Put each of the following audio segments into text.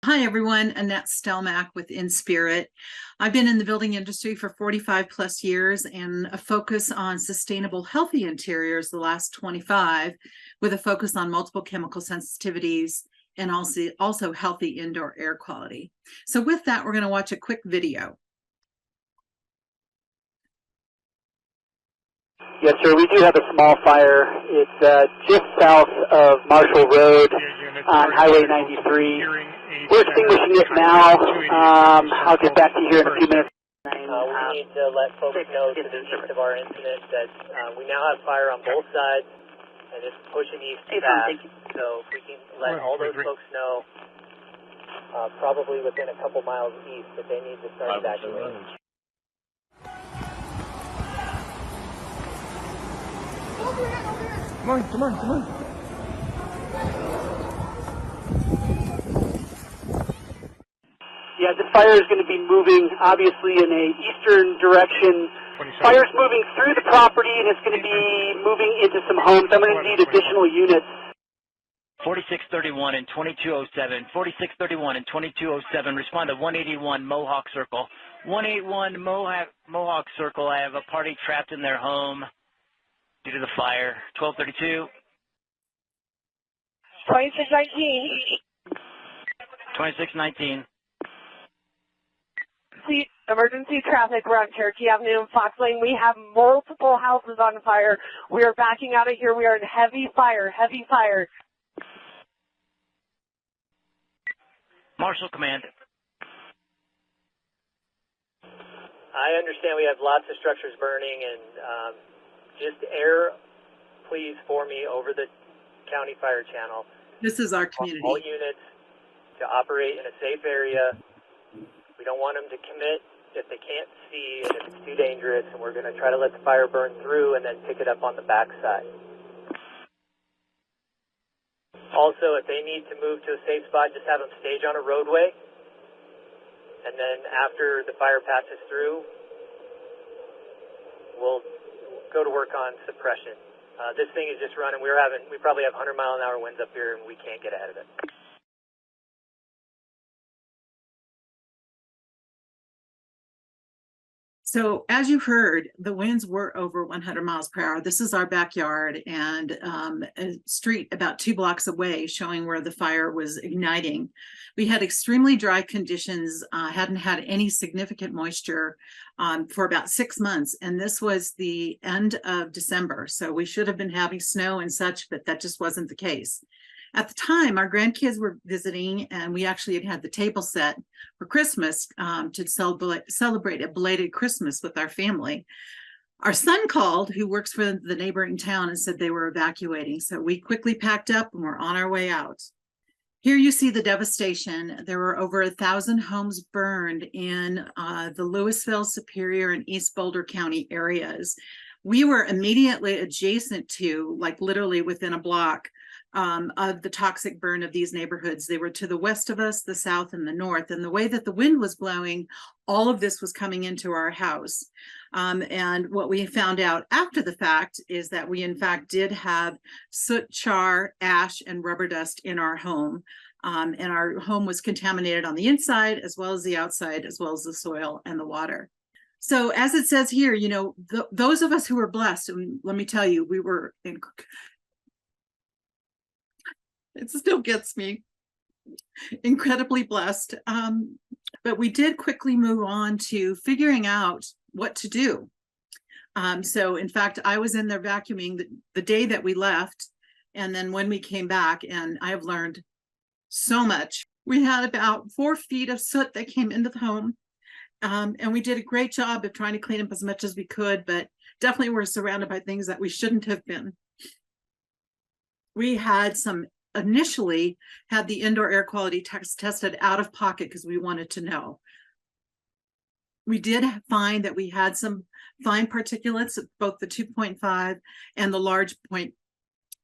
Hi, everyone. Annette Stelmack with InSpirit. I've been in the building industry for 45 plus years and a focus on sustainable, healthy interiors the last 25, with a focus on multiple chemical sensitivities and also healthy indoor air quality. So with that, we're going to watch a quick video. Yes, sir. We do have a small fire. It's just south of Marshall Road on Highway 93. We're extinguishing it now. I'll get back to you here in a few minutes. We need to let folks know to the east of our incident that we now have fire on both sides, and it's pushing east fast. So if we can let all those folks know, probably within a couple miles east, that they need to start evacuating. Come on. Yeah, the fire is going to be moving, obviously, in a eastern direction. Fire's moving through the property, and it's going to be moving into some homes. I'm going to need additional units. 4631 and 2207. 4631 and 2207. Respond to 181 Mohawk Circle. 181 Mohawk Circle. I have a party trapped in their home due to the fire. 1232. 2619. 2619. Emergency traffic. We're on Cherokee Avenue and Fox Lane. We have multiple houses on fire. We are backing out of here. We are in heavy fire. Marshall Command. I understand we have lots of structures burning, and just air, please, for me over the county fire channel. This is our community. All units to operate in a safe area. We don't want them to commit if they can't see and if it's too dangerous, and we're going to try to let the fire burn through and then pick it up on the backside. Also, if they need to move to a safe spot, just have them stage on a roadway, and then after the fire passes through, we'll go to work on suppression. This thing is just running. We probably have 100-mile-an-hour winds up here, and we can't get ahead of it. So as you heard, the winds were over 100 miles per hour. This is our backyard and a street about 2 blocks away showing where the fire was igniting. We had extremely dry conditions, hadn't had any significant moisture for about 6 months. And this was the end of December. So we should have been having snow and such, but that just wasn't the case. At the time, our grandkids were visiting, and we actually had the table set for Christmas to celebrate a belated Christmas with our family. Our son called, who works for the neighboring town, and said they were evacuating. So we quickly packed up and we're on our way out. Here you see the devastation. There were over 1,000 homes burned in the Louisville, Superior, and East Boulder County areas. We were immediately adjacent to, like literally within a block, of the toxic burn of these neighborhoods. They were to the west of us, the south, and the north. And the way that the wind was blowing, all of this was coming into our house. And what we found out after the fact is that we, in fact, did have soot, char, ash, and rubber dust in our home. And our home was contaminated on the inside, as well as the outside, as well as the soil and the water. So as it says here, you know, those of us who were blessed, and let me tell you, we were it still gets me incredibly blessed. But we did quickly move on to figuring out what to do. So in fact, I was in there vacuuming the day that we left. And then when we came back, and I have learned so much. We had about 4 feet of soot that came into the home. And we did a great job of trying to clean up as much as we could, but definitely were surrounded by things that we shouldn't have been. We had initially had the indoor air quality tested out of pocket because we wanted to know. We did find that we had some fine particulates, both the 2.5 and the large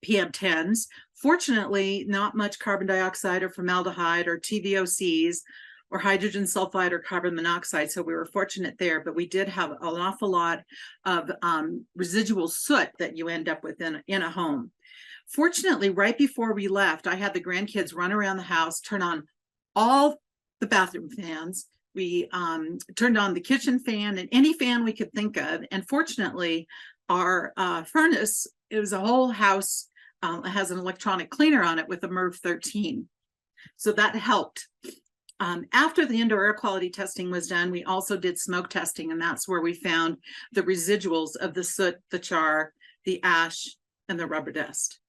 PM10s. Fortunately, not much carbon dioxide or formaldehyde or TVOCs or hydrogen sulfide or carbon monoxide. So we were fortunate there, but we did have an awful lot of residual soot that you end up with in a home. Fortunately, right before we left, I had the grandkids run around the house, turn on all the bathroom fans. We turned on the kitchen fan and any fan we could think of. And fortunately, our furnace, it was a whole house. It has an electronic cleaner on it with a MERV 13. So that helped. After the indoor air quality testing was done, we also did smoke testing, and that's where we found the residuals of the soot, the char, the ash, and the rubber dust.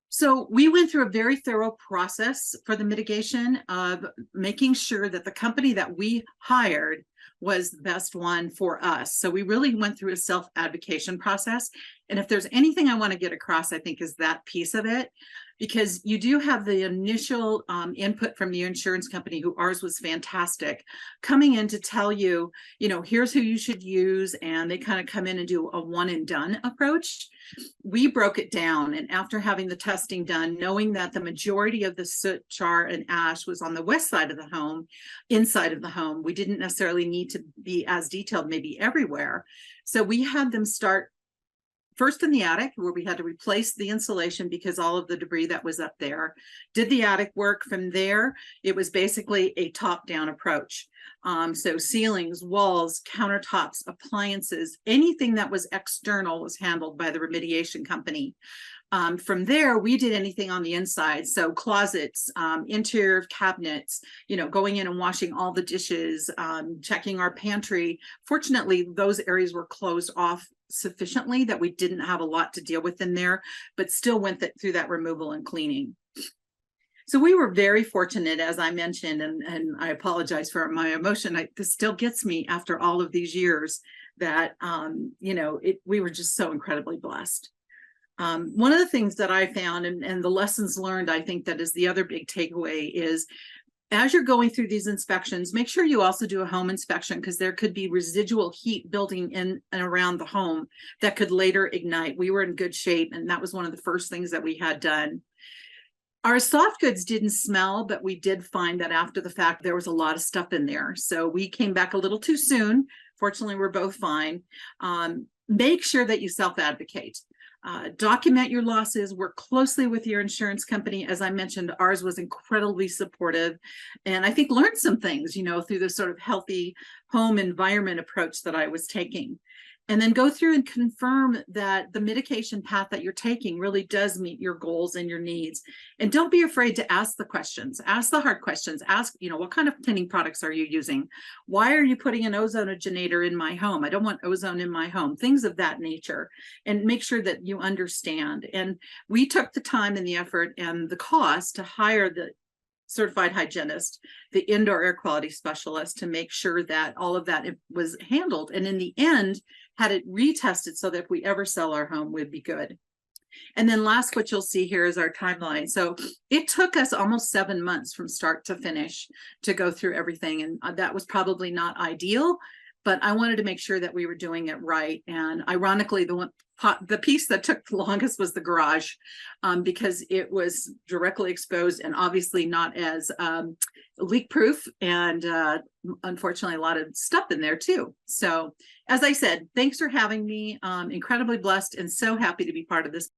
So we went through a very thorough process for the mitigation of making sure that the company that we hired was the best one for us. So we really went through a self-advocation process. And if there's anything I want to get across, I think is that piece of it, because you do have the initial input from the insurance company, who ours was fantastic, coming in to tell you, you know, here's who you should use. And they kind of come in and do a one and done approach. We broke it down. And after having the testing done, knowing that the majority of the soot, char, and ash was on the west side of the home, inside of the home, we didn't necessarily need to be as detailed, maybe everywhere. So we had them start first in the attic, where we had to replace the insulation because all of the debris that was up there. Did the attic work. From there, it was basically a top-down approach. So ceilings, walls, countertops, appliances, anything that was external was handled by the remediation company. From there, we did anything on the inside. So closets, interior cabinets, you know, going in and washing all the dishes, checking our pantry. Fortunately, those areas were closed off sufficiently that we didn't have a lot to deal with in there, but still went through that removal and cleaning. So we were very fortunate, as I mentioned, and I apologize for my emotion. This still gets me after all of these years that, you know, we were just so incredibly blessed. One of the things that I found and the lessons learned, I think that is the other big takeaway is, as you're going through these inspections, make sure you also do a home inspection, because there could be residual heat building in and around the home that could later ignite. We were in good shape, and that was one of the first things that we had done. Our soft goods didn't smell, but we did find that after the fact, there was a lot of stuff in there. So we came back a little too soon. Fortunately, we're both fine. Make sure that you self-advocate. Document your losses, work closely with your insurance company. As I mentioned, ours was incredibly supportive, and I think learned some things, you know, through the sort of healthy home environment approach that I was taking. And then go through and confirm that the mitigation path that you're taking really does meet your goals and your needs. And don't be afraid to ask the questions, ask the hard questions, ask, you know, what kind of cleaning products are you using? Why are you putting an ozonogenator in my home? I don't want ozone in my home, things of that nature, and make sure that you understand. And we took the time and the effort and the cost to hire the certified hygienist, the indoor air quality specialist, to make sure that all of that was handled. And in the end, had it retested so that if we ever sell our home, would be good. And then last, what you'll see here is our timeline. So it took us almost 7 months from start to finish to go through everything. And that was probably not ideal, but I wanted to make sure that we were doing it right. And ironically, the piece that took the longest was the garage, because it was directly exposed and obviously not as leak proof, and unfortunately a lot of stuff in there too. So as I said, thanks for having me. Incredibly blessed and so happy to be part of this